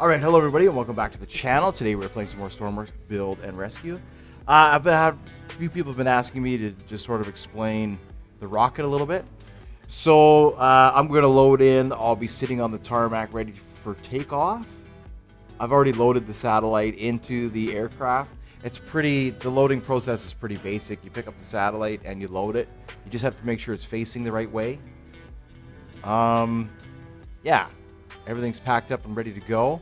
Alright, hello everybody and welcome back to the channel. Today we're playing some more Stormworks Build and Rescue. I've had a few people have been asking me to just sort of explain the rocket a little bit. So I'm going to load in. I'll be sitting on the tarmac ready for takeoff. I've already loaded the satellite into the aircraft. The loading process is pretty basic. You pick up the satellite and you load it. You just have to make sure it's facing the right way. Yeah. Everything's packed up and ready to go.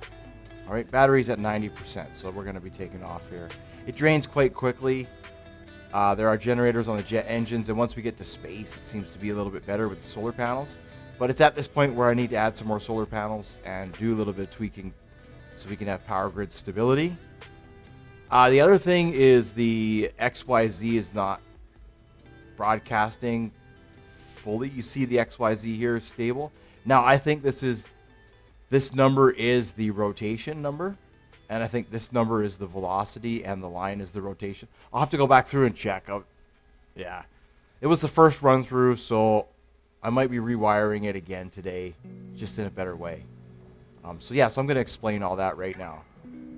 All right, battery's at 90%, so we're going to be taking off here. It drains quite quickly. There are generators on the jet engines, and once we get to space, it seems to be a little bit better with the solar panels. But it's at this point where I need to add some more solar panels and do a little bit of tweaking so we can have power grid stability. The other thing is the XYZ is not broadcasting fully. You see the XYZ here is stable. Now, I think this number is the rotation number, and I think this number is the velocity, and the line is the rotation. I'll have to go back through and check. Yeah, it was the first run through, so I might be rewiring it again today, just in a better way. So I'm going to explain all that right now.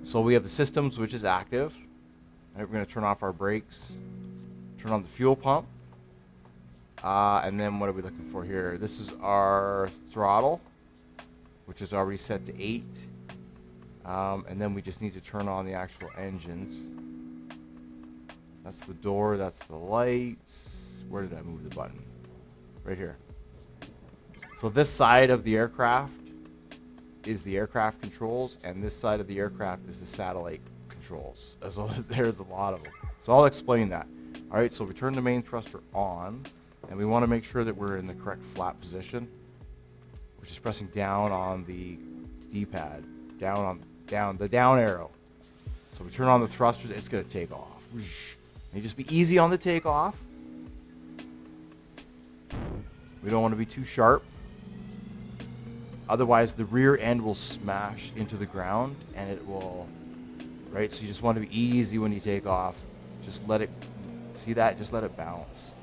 So we have the systems, which is active. Right, we're going to turn off our brakes, turn on the fuel pump, and then what are we looking for here? This is our throttle, which is already set to 8. And then we just need to turn on the actual engines. That's the door, that's the lights. Where did I move the button? Right here. So this side of the aircraft is the aircraft controls, and this side of the aircraft is the satellite controls. So there's a lot of them. So I'll explain that. All right, so we turn the main thruster on, and we want to make sure that we're in the correct flat position, which is pressing down on the D-pad, down the down arrow. So we turn on the thrusters, it's going to take off. And you just be easy on the takeoff. We don't want to be too sharp. Otherwise, the rear end will smash into the ground, and it will, right? So you just want to be easy when you take off. Just let it, see that? Just let it bounce.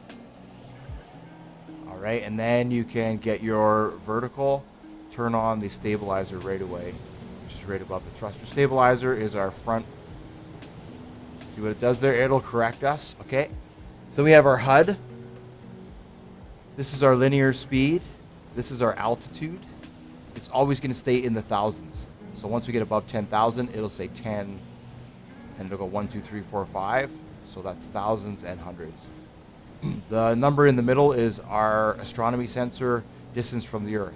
All right, and then you can get your vertical, turn on the stabilizer right away, which is right above the thruster. Stabilizer is our front. See what it does there? It'll correct us, okay? So we have our HUD. This is our linear speed. This is our altitude. It's always going to stay in the thousands. So once we get above 10,000, it'll say 10, and it'll go 1, 2, 3, 4, 5. So that's thousands and hundreds. The number in the middle is our astronomy sensor distance from the Earth.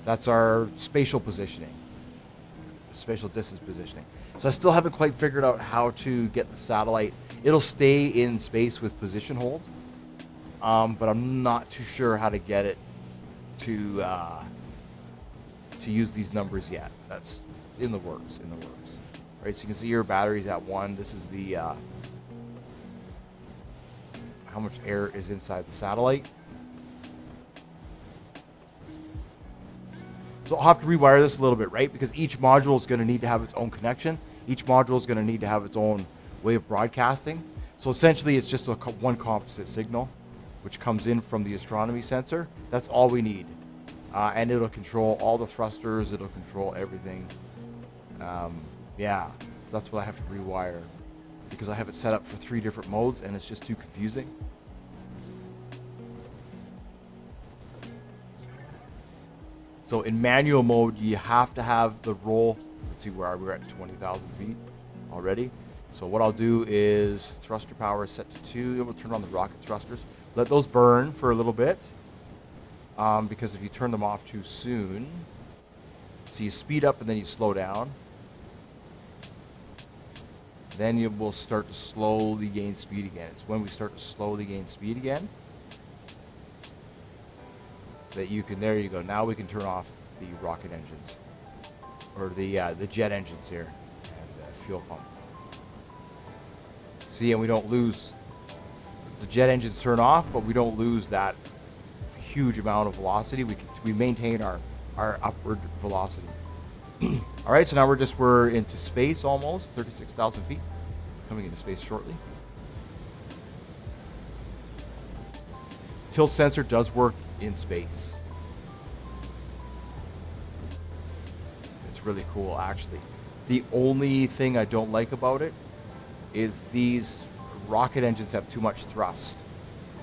That's our spatial positioning, spatial distance positioning. So I still haven't quite figured out how to get the satellite. It'll stay in space with position hold, but I'm not too sure how to get it to use these numbers yet. That's in the works. Right, so you can see your battery's at 1. This is the how much air is inside the satellite. So I'll have to rewire this a little bit, right? Because each module is going to need to have its own connection. Each module is going to need to have its own way of broadcasting. So essentially it's just one composite signal, which comes in from the astronomy sensor. That's all we need. And it'll control all the thrusters. It'll control everything. Yeah, so that's what I have to rewire, because I have it set up for 3 different modes and it's just too confusing. So in manual mode, you have to have the roll. Let's see, where are we? We're at 20,000 feet already. So what I'll do is thruster power is set to 2. We'll turn on the rocket thrusters. Let those burn for a little bit, because if you turn them off too soon, so you speed up and then you slow down. Then you will start to slowly gain speed again. It's when we start to slowly gain speed again that you can, there you go. Now we can turn off the rocket engines, or the jet engines here, and the fuel pump. See, and we don't lose, the jet engines turn off, but we don't lose that huge amount of velocity. We maintain our upward velocity. All right, so now we're into space almost, 36,000 feet, coming into space shortly. Tilt sensor does work in space. it's really cool, actually. The only thing I don't like about it is these rocket engines have too much thrust.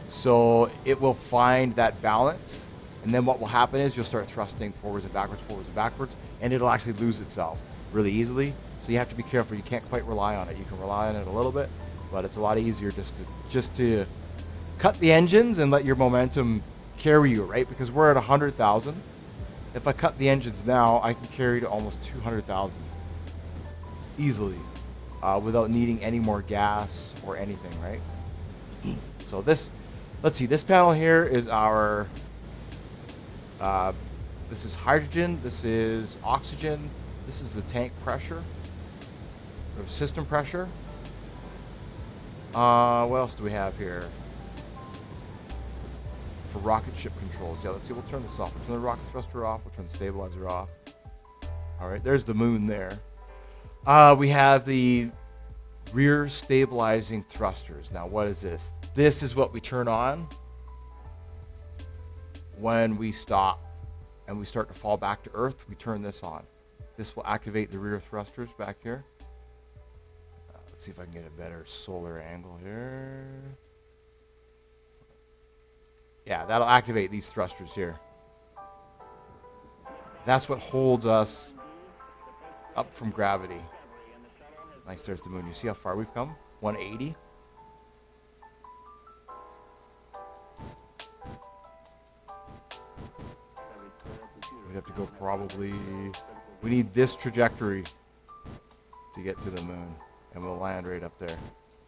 So it will find that balance, and then what will happen is you'll start thrusting forwards and backwards, and it'll actually lose itself really easily. So you have to be careful. You can't quite rely on it. You can rely on it a little bit, but it's a lot easier just to cut the engines and let your momentum carry you, right? Because we're at 100,000. If I cut the engines now, I can carry to almost 200,000 easily without needing any more gas or anything, right? So this, let's see, this panel here is our, this is hydrogen, this is oxygen, this is the tank pressure, or system pressure. What else do we have here? For rocket ship controls. Yeah, let's see, we'll turn this off. We'll turn the rocket thruster off, we'll turn the stabilizer off. All right, there's the moon there. We have the rear stabilizing thrusters. Now, what is this? This is what we turn on when we stop and we start to fall back to Earth. We turn this on. This will activate the rear thrusters back here. Let's see if I can get a better solar angle here. Yeah, that'll activate these thrusters here. That's what holds us up from gravity. Nice, there's the moon. You see how far we've come? 180. We'd have to go probably... We need this trajectory to get to the moon. And we'll land right up there.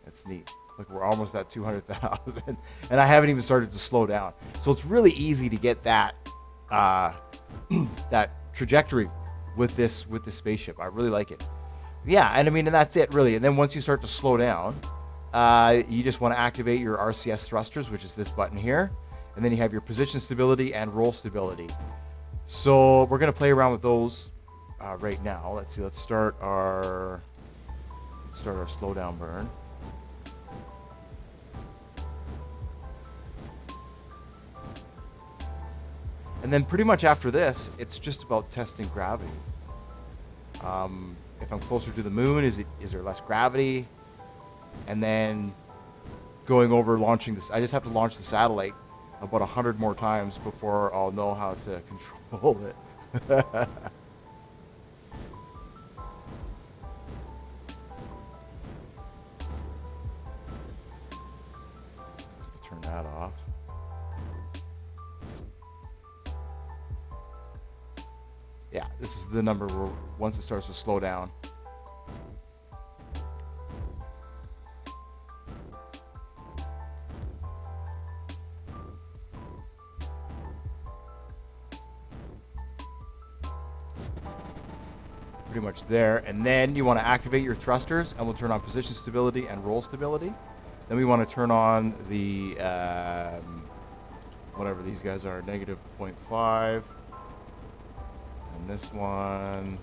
That's neat. Look, we're almost at 200,000. And I haven't even started to slow down. So it's really easy to get that that trajectory with this spaceship. I really like it. Yeah, and I mean, and that's it, really. And then once you start to slow down, you just want to activate your RCS thrusters, which is this button here. And then you have your position stability and roll stability. So we're going to play around with those right now. Let's see. Let's start our slow down burn. And then pretty much after this, it's just about testing gravity. If I'm closer to the moon, is there less gravity? And then going over launching this, I just have to launch the satellite about 100 more times before I'll know how to control it. Turn that off. Yeah, this is the number where once it starts to slow down. Pretty much there. And then you want to activate your thrusters, and we'll turn on position stability and roll stability. Then we want to turn on the, whatever these guys are, negative 0.5. And this one,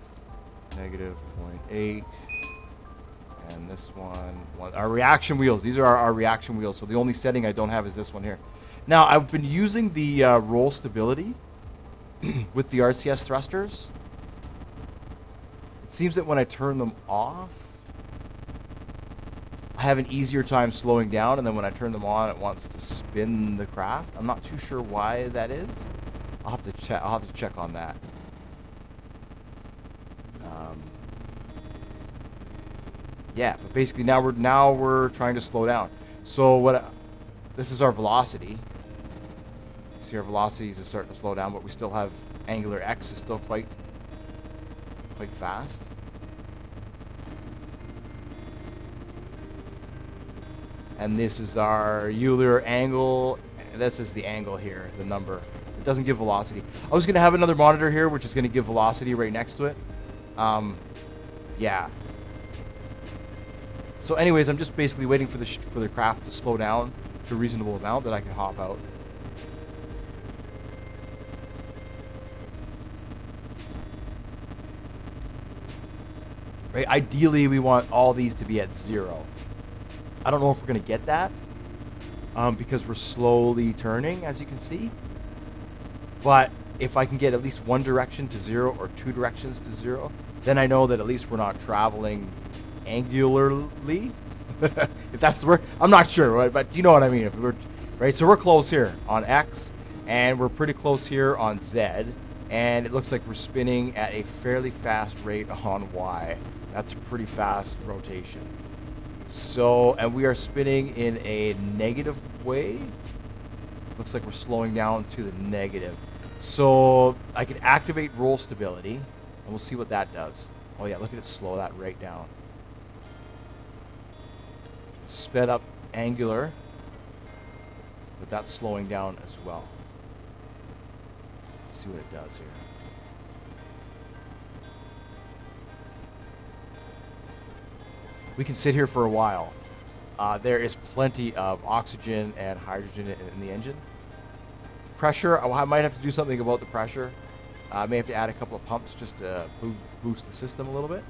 negative 0.8. And this one, our reaction wheels. These are our reaction wheels. So the only setting I don't have is this one here. Now, I've been using the roll stability with the RCS thrusters. It seems that when I turn them off, I have an easier time slowing down. And then when I turn them on, it wants to spin the craft. I'm not too sure why that is. I'll have to check on that. Yeah, but basically now we're trying to slow down. So this is our velocity. See, our velocities is starting to slow down, but we still have angular X is still quite fast. And this is our Euler angle. This is the angle here, the number. It doesn't give velocity. I was going to have another monitor here, which is going to give velocity right next to it. Yeah. So anyways, I'm just basically waiting for the craft to slow down to a reasonable amount that I can hop out. Right? Ideally, we want all these to be at 0. I don't know if we're going to get that because we're slowly turning, as you can see. But if I can get at least one direction to 0 or two directions to 0, then I know that at least we're not traveling angularly. If that's the word, I'm not sure, right? But you know what I mean. If we're right, so we're close here on X, and we're pretty close here on Z, and it looks like we're spinning at a fairly fast rate on Y. That's a pretty fast rotation. So, and we are spinning in a negative way. Looks like we're slowing down to the negative. So I can activate roll stability, and we'll see what that does. Oh yeah, look at it slow that right down. Sped up angular, but that's slowing down as well. Let's see what it does here. We can sit here for a while. There is plenty of oxygen and hydrogen in the engine. Pressure, I might have to do something about the pressure. I may have to add a couple of pumps just to boost the system a little bit.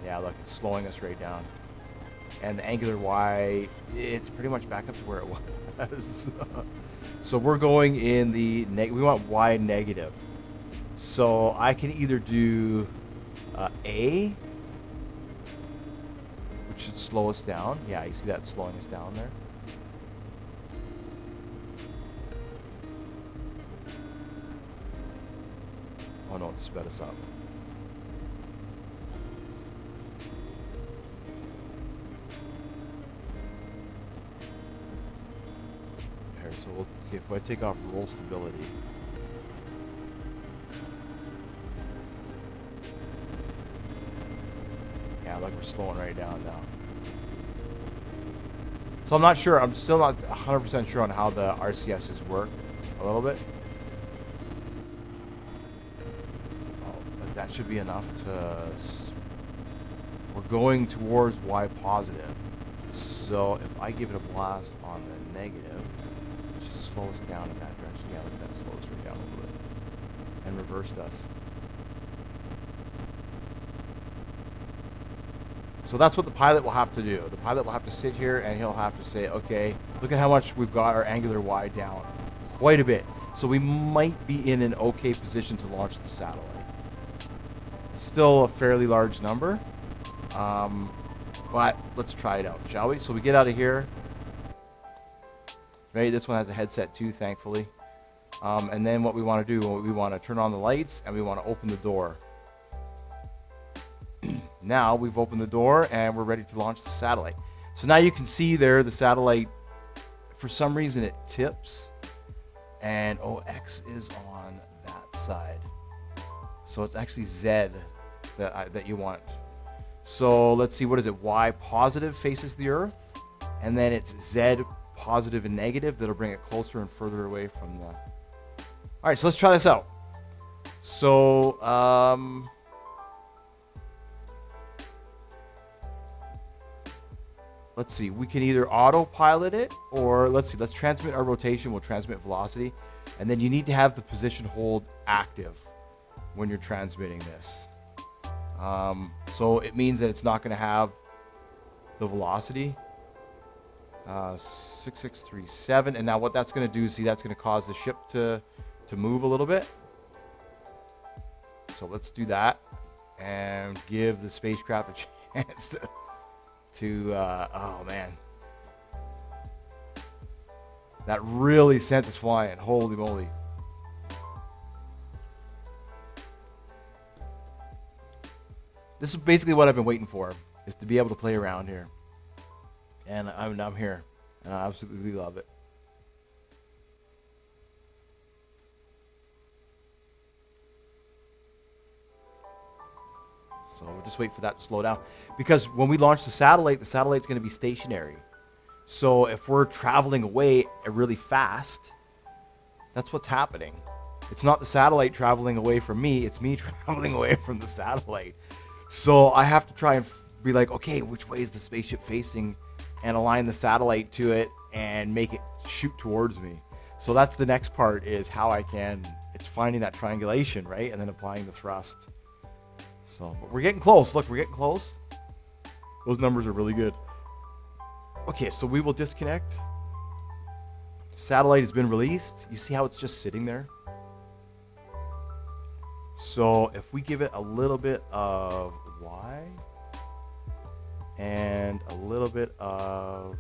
Yeah, look, it's slowing us right down. And the angular Y, it's pretty much back up to where it was. So we're going in the we want Y negative. So I can either do A, which should slow us down. Yeah, you see that slowing us down there. Oh no, it sped us up. So we'll, if I take off roll stability, yeah, like we're slowing right down now. So I'm not sure. I'm still not 100% sure on how the RCSs work. A little bit. Oh, but that should be enough to. We're going towards Y positive. So if I give it a blast on the negative, just slow us down in that direction. Yeah, look at that, slow us right down a little bit. And reversed us. So that's what the pilot will have to do. The pilot will have to sit here and he'll have to say, okay, look at how much we've got our angular Y down. Quite a bit. So we might be in an okay position to launch the satellite. It's still a fairly large number. But let's try it out, shall we? So we get out of here. Right, this one has a headset too, thankfully. And then what we want to do, we want to turn on the lights and we want to open the door. Now we've opened the door and we're ready to launch the satellite. So now you can see there the satellite, for some reason it tips, and X is on that side. So it's actually Z that you want. So let's see, what is it? Y positive faces the Earth, and then it's Z positive and negative that'll bring it closer and further away from the... All right, so let's try this out. So, let's see, we can either autopilot it, or let's see, let's transmit our rotation, we'll transmit velocity, and then you need to have the position hold active when you're transmitting this. So it means that it's not going to have the velocity. 6637, and now what that's going to do, see, that's going to cause the ship to move a little bit. So let's do that and give the spacecraft a chance to oh man, that really sent us flying. Holy moly. This is basically what I've been waiting for, is to be able to play around here. And I'm here, and I absolutely love it. So we'll just wait for that to slow down. Because when we launch the satellite's going to be stationary. So if we're traveling away really fast, that's what's happening. It's not the satellite traveling away from me, it's me traveling away from the satellite. So I have to try and be like, okay, which way is the spaceship facing, and align the satellite to it and make it shoot towards me. So that's the next part, is how I can, it's finding that triangulation, right? And then applying the thrust. So, but we're getting close. Look, we're getting close. Those numbers are really good. Okay, so we will disconnect. Satellite has been released. You see how it's just sitting there? So if we give it a little bit of Y and a little bit of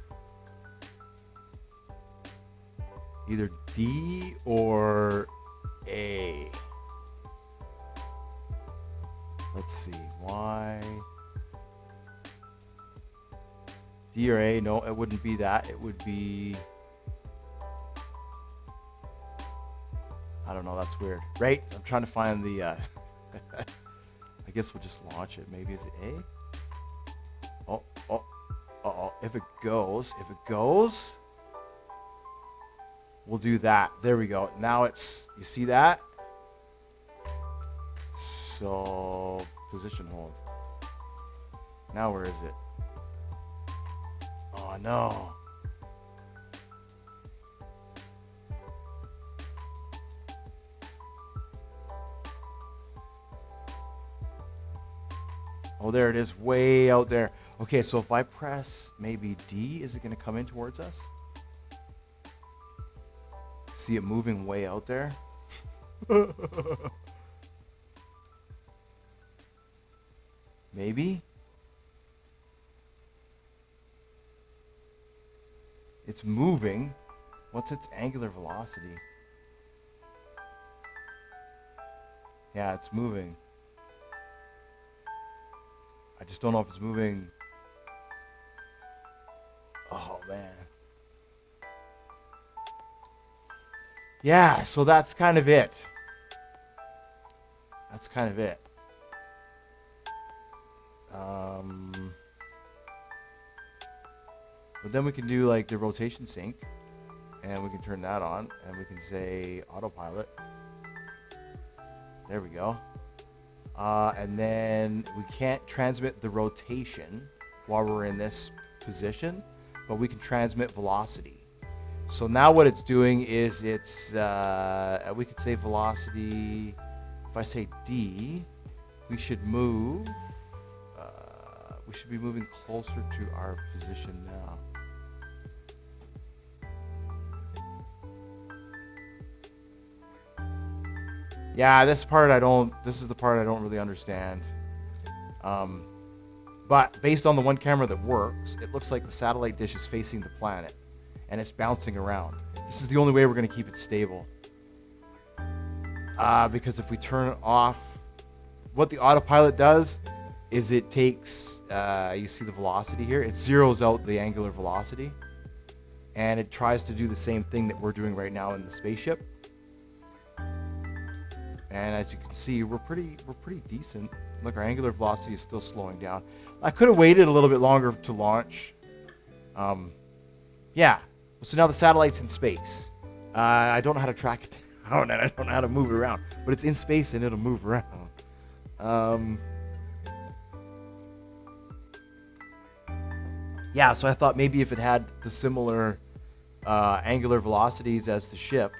either D or A. Let's see, Y, D or A, no, it wouldn't be that. It would be, I don't know, that's weird, right? I'm trying to find the, I guess we'll just launch it. Maybe is it A? Oh, if it goes, we'll do that. There we go. Now it's, you see that? So, position hold. Now where is it? Oh no. Oh, there it is, way out there. Okay, so if I press maybe D, is it going to come in towards us? See it moving way out there? Maybe? It's moving. What's its angular velocity? Yeah, it's moving. I just don't know if it's moving. Oh, man. Yeah, so that's kind of it. That's kind of it. But then we can do like the rotation sync, and we can turn that on, and we can say autopilot. There we go. And then we can't transmit the rotation while we're in this position, but we can transmit velocity. So now what it's doing is it's, we could say velocity, if I say D, we should move, we should be moving closer to our position now. Yeah, this is the part I don't really understand. But based on the one camera that works, it looks like the satellite dish is facing the planet and it's bouncing around. This is the only way we're going to keep it stable. Because if we turn it off, what the autopilot does is it takes, you see the velocity here, it zeroes out the angular velocity, and it tries to do the same thing that we're doing right now in the spaceship. And as you can see, we're pretty decent. Look, our angular velocity is still slowing down. I could have waited a little bit longer to launch. Yeah. So now the satellite's in space. I don't know how to track it down, and I don't know how to move it around. But it's in space, and it'll move around. Yeah, so I thought maybe if it had the similar angular velocities as the ship.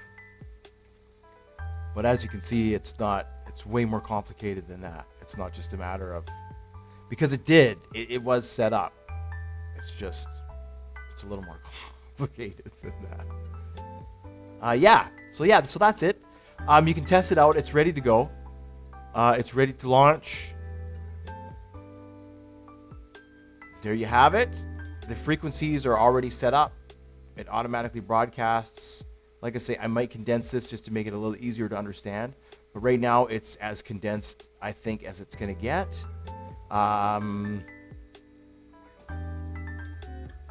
But as you can see, it's not. It's way more complicated than that. It's not just a matter of, because it was set up. It's a little more complicated than that. Yeah. So that's it. You can test it out. It's ready to go. It's ready to launch. There you have it. The frequencies are already set up. It automatically broadcasts. Like I say, I might condense this just to make it a little easier to understand. But right now, it's as condensed, I think, as it's going to get.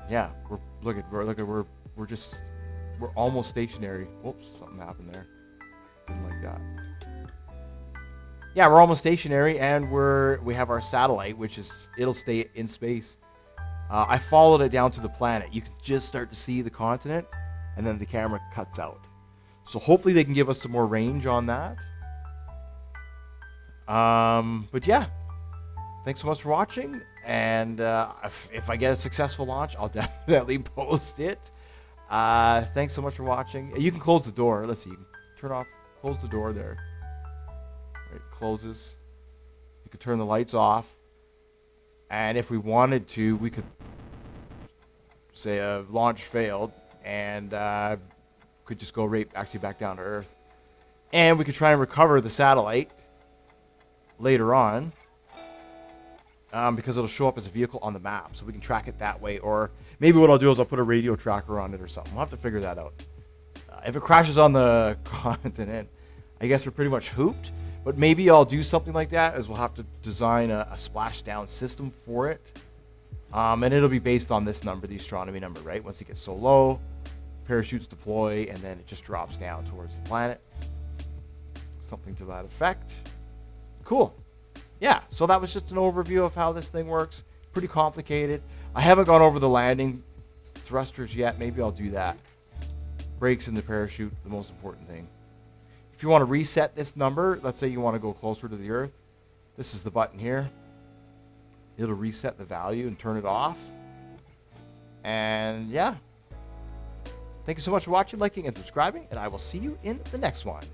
Yeah, we're almost stationary. Whoops, something happened there. Didn't like that. Yeah, we're almost stationary, and we have our satellite, it'll stay in space. I followed it down to the planet. You can just start to see the continent, and then the camera cuts out. So hopefully they can give us some more range on that. But yeah, thanks so much for watching. And if I get a successful launch, I'll definitely post it. Thanks so much for watching. You can close the door. Let's see. You can close the door there. Right, closes. You can turn the lights off. And if we wanted to, we could say a launch failed and could just go right actually back down to Earth. And we could try and recover the satellite later on because it'll show up as a vehicle on the map. So we can track it that way. Or maybe what I'll do is I'll put a radio tracker on it or something. We'll have to figure that out. If it crashes on the continent, I guess we're pretty much hooped. But maybe I'll do something like that, as we'll have to design a splashdown system for it. And it'll be based on this number, the astronomy number, right? Once it gets so low, parachutes deploy, and then it just drops down towards the planet. Something to that effect. Cool. Yeah, so that was just an overview of how this thing works. Pretty complicated. I haven't gone over the landing thrusters yet. Maybe I'll do that. Brakes in the parachute, the most important thing. If you want to reset this number, let's say you want to go closer to the Earth, this is the button here. It'll reset the value and turn it off. And yeah. Thank you so much for watching, liking, and subscribing, and I will see you in the next one.